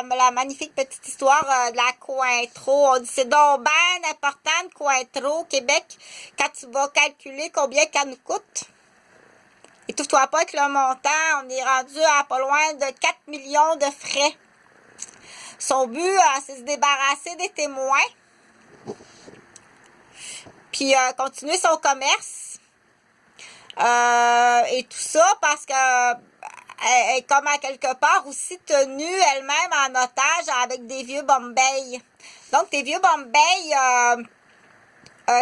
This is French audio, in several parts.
la magnifique petite histoire de la Cointreau. On dit c'est donc bien important de Cointreau au Québec quand tu vas calculer combien ça nous coûte. Étouffe-toi pas avec le montant, on est rendu à pas loin de 4 millions de frais. Son but, c'est de se débarrasser des témoins, puis continuer son commerce, et tout ça parce que elle est comme à quelque part aussi tenue elle-même en otage avec des vieux Bombay. Donc, des vieux Bombay,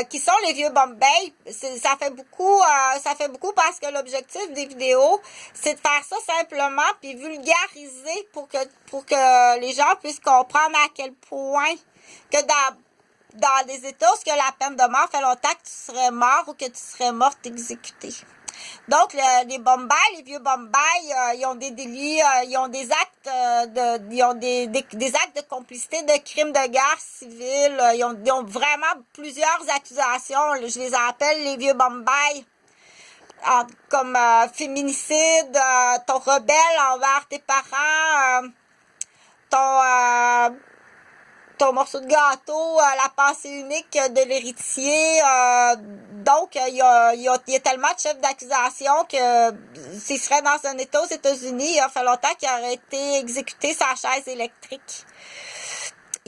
qui sont les vieux Bombay, ça fait beaucoup parce que l'objectif des vidéos, c'est de faire ça simplement puis vulgariser pour que les gens puissent comprendre à quel point que dans des États où la peine de mort fait longtemps que tu serais mort ou que tu serais morte exécutée. Donc, les Bombay, les vieux Bombay, ils ont des délits, ils ont des actes ils ont des actes de complicité de crimes de guerre civile. Ils ont vraiment plusieurs accusations. Je les appelle les vieux Bombay. Comme féminicide, ton rebelle envers tes parents, ton morceau de gâteau, la pensée unique de l'héritier. Donc, il y a tellement de chefs d'accusation que s'il serait dans un État aux États-Unis, il a fait longtemps qu'il aurait été exécuté sa chaise électrique.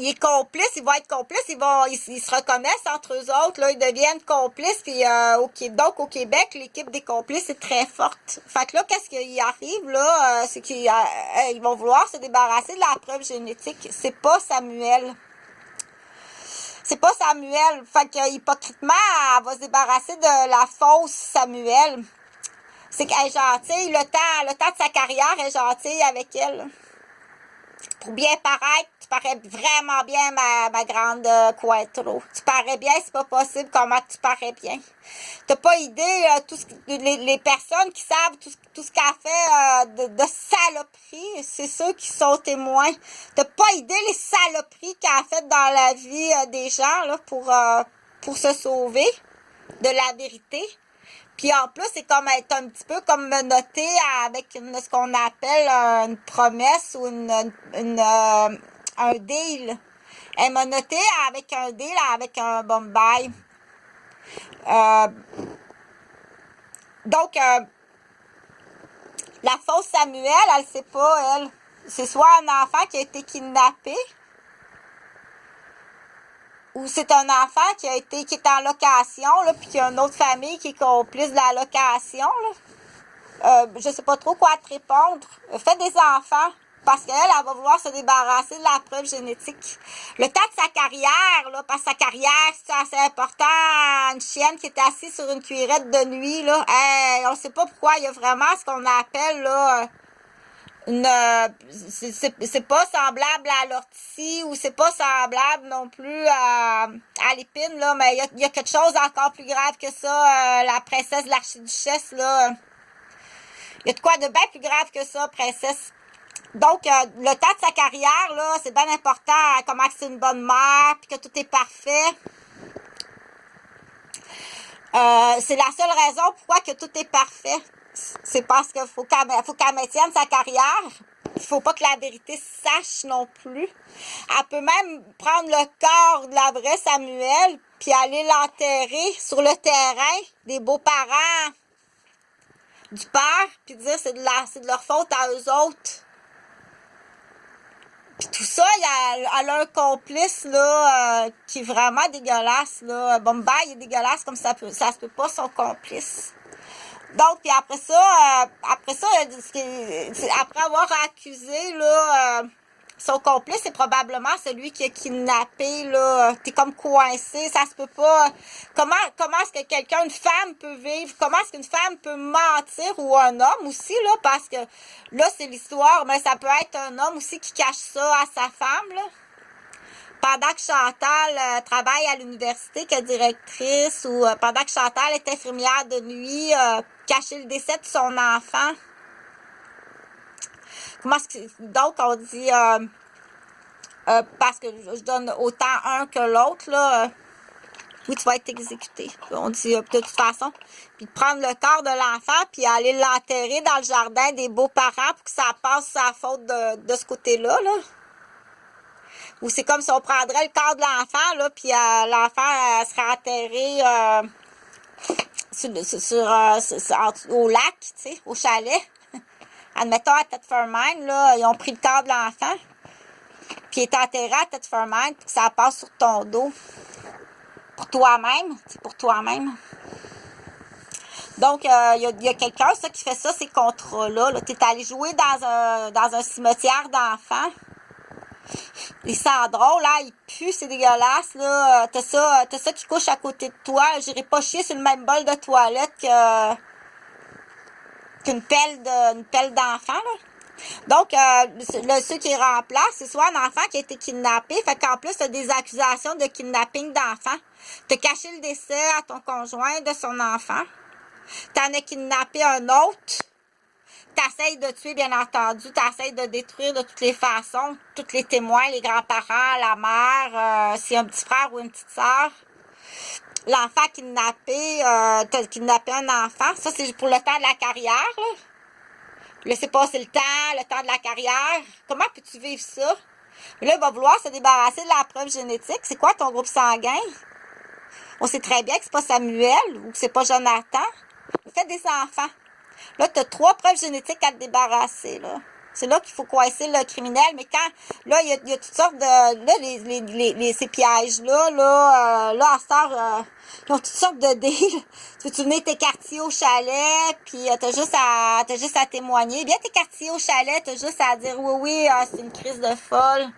Il est complice, il va être complice, ils se reconnaissent entre eux autres, là, ils deviennent complices, puis donc au Québec, l'équipe des complices est très forte. Fait que là, qu'est-ce qui arrive, là, c'est qu'ils vont vouloir se débarrasser de la preuve génétique. C'est pas Samuel. C'est pas Samuel. Fait que, hypocritement, elle va se débarrasser de la fausse Samuel. C'est qu'elle est gentille, le temps de sa carrière, elle est gentille avec elle. Pour bien paraître, tu parais vraiment bien, ma grande Cointreau. Tu parais bien, c'est pas possible comment tu parais bien. T'as pas idée, les personnes qui savent tout ce qu'elle fait de saloperies, c'est ceux qui sont témoins. T'as pas idée les saloperies qu'elle a faites dans la vie des gens là, pour se sauver de la vérité. Puis en plus, c'est comme être un petit peu comme menotté avec ce qu'on appelle une promesse ou un deal. Elle est menottée avec un deal, avec un Bombay. Donc, la fausse Samuel, elle sait pas, elle. C'est soit un enfant qui a été kidnappé, ou c'est un enfant qui est en location, là, puis qu'il y a une autre famille qui est complice de la location, là. Je sais pas trop quoi te répondre. Fais des enfants, parce qu'elle, elle va vouloir se débarrasser de la preuve génétique. Le temps de sa carrière, là, parce que sa carrière, c'est assez important. Une chienne qui est assise sur une cuillerette de nuit, là, on sait pas pourquoi, il y a vraiment ce qu'on appelle, là, c'est pas semblable à l'ortie ou c'est pas semblable non plus à l'épine, là, mais il y a quelque chose encore plus grave que ça, la princesse de l'archiduchesse, là. Il y a de quoi de bien plus grave que ça, princesse. Donc, le temps de sa carrière, là, c'est bien important, comment c'est une bonne mère, puis que tout est parfait. C'est la seule raison pourquoi que tout est parfait. C'est parce qu'il faut qu'elle maintienne sa carrière. Il faut pas que la vérité se sache non plus. Elle peut même prendre le corps de la vraie Samuel puis aller l'enterrer sur le terrain des beaux-parents du père puis dire c'est de leur faute à eux autres. Puis tout ça, elle a un complice là qui est vraiment dégueulasse là. Bombay est dégueulasse comme ça se peut pas son complice. Donc, puis après ça, après avoir accusé là, son complice, c'est probablement celui qui a kidnappé, là. T'es comme coincé, ça se peut pas. Comment est-ce que une femme peut vivre? Comment est-ce qu'une femme peut mentir ou un homme aussi, là? Parce que là, c'est l'histoire, mais ça peut être un homme aussi qui cache ça à sa femme, là. Pendant que Chantal travaille à l'université comme directrice ou pendant que Chantal est infirmière de nuit, cacher le décès de son enfant. Donc, on dit, parce que je donne autant un que l'autre, là, oui, tu vas être exécuté. On dit, de toute façon, puis de prendre le corps de l'enfant, puis aller l'enterrer dans le jardin des beaux-parents pour que ça passe sa faute de ce côté-là, là. Ou c'est comme si on prendrait le corps de l'enfant, là, puis l'enfant serait enterré au lac, tu sais, au chalet. Admettons, à Thetford Mines, là, ils ont pris le corps de l'enfant, puis il est enterré à Thetford Mines, puis que ça passe sur ton dos. Pour toi-même, c'est pour toi-même. Donc, il y a quelqu'un, ça, qui fait ça, ces contrats-là. Là. Tu es allé jouer dans un cimetière d'enfants. Les cendrons, là, ils puent, c'est dégueulasse, là. T'as ça qui couche à côté de toi. J'irai pas chier sur le même bol de toilette qu'une pelle d'enfant, là. Donc, ceux qui remplacent, c'est soit un enfant qui a été kidnappé, fait qu'en plus, t'as des accusations de kidnapping d'enfant. T'as caché le décès à ton conjoint de son enfant. T'en as kidnappé un autre. T'essayes de tuer, bien entendu. T'essayes de détruire de toutes les façons. Tous les témoins, les grands-parents, la mère, s'il y a un petit frère ou une petite sœur. L'enfant kidnappé, t'as kidnappé un enfant. Ça, c'est pour le temps de la carrière, là. Laisser passer le temps de la carrière. Comment peux-tu vivre ça? Là, il va vouloir se débarrasser de la preuve génétique. C'est quoi ton groupe sanguin? On sait très bien que c'est pas Samuel ou que c'est pas Jonathan. Fais des enfants. Là, tu as 3 preuves génétiques à te débarrasser, là. C'est là qu'il faut coincer le criminel, mais quand, là, il y a toutes sortes de, là, ces pièges-là, là, en sort, ils ont toutes sortes de deals. Tu veux venir tes quartiers au chalet, puis t'as juste à témoigner. Bien, tes quartiers au chalet, t'as juste à dire, oui, c'est une crise de folle.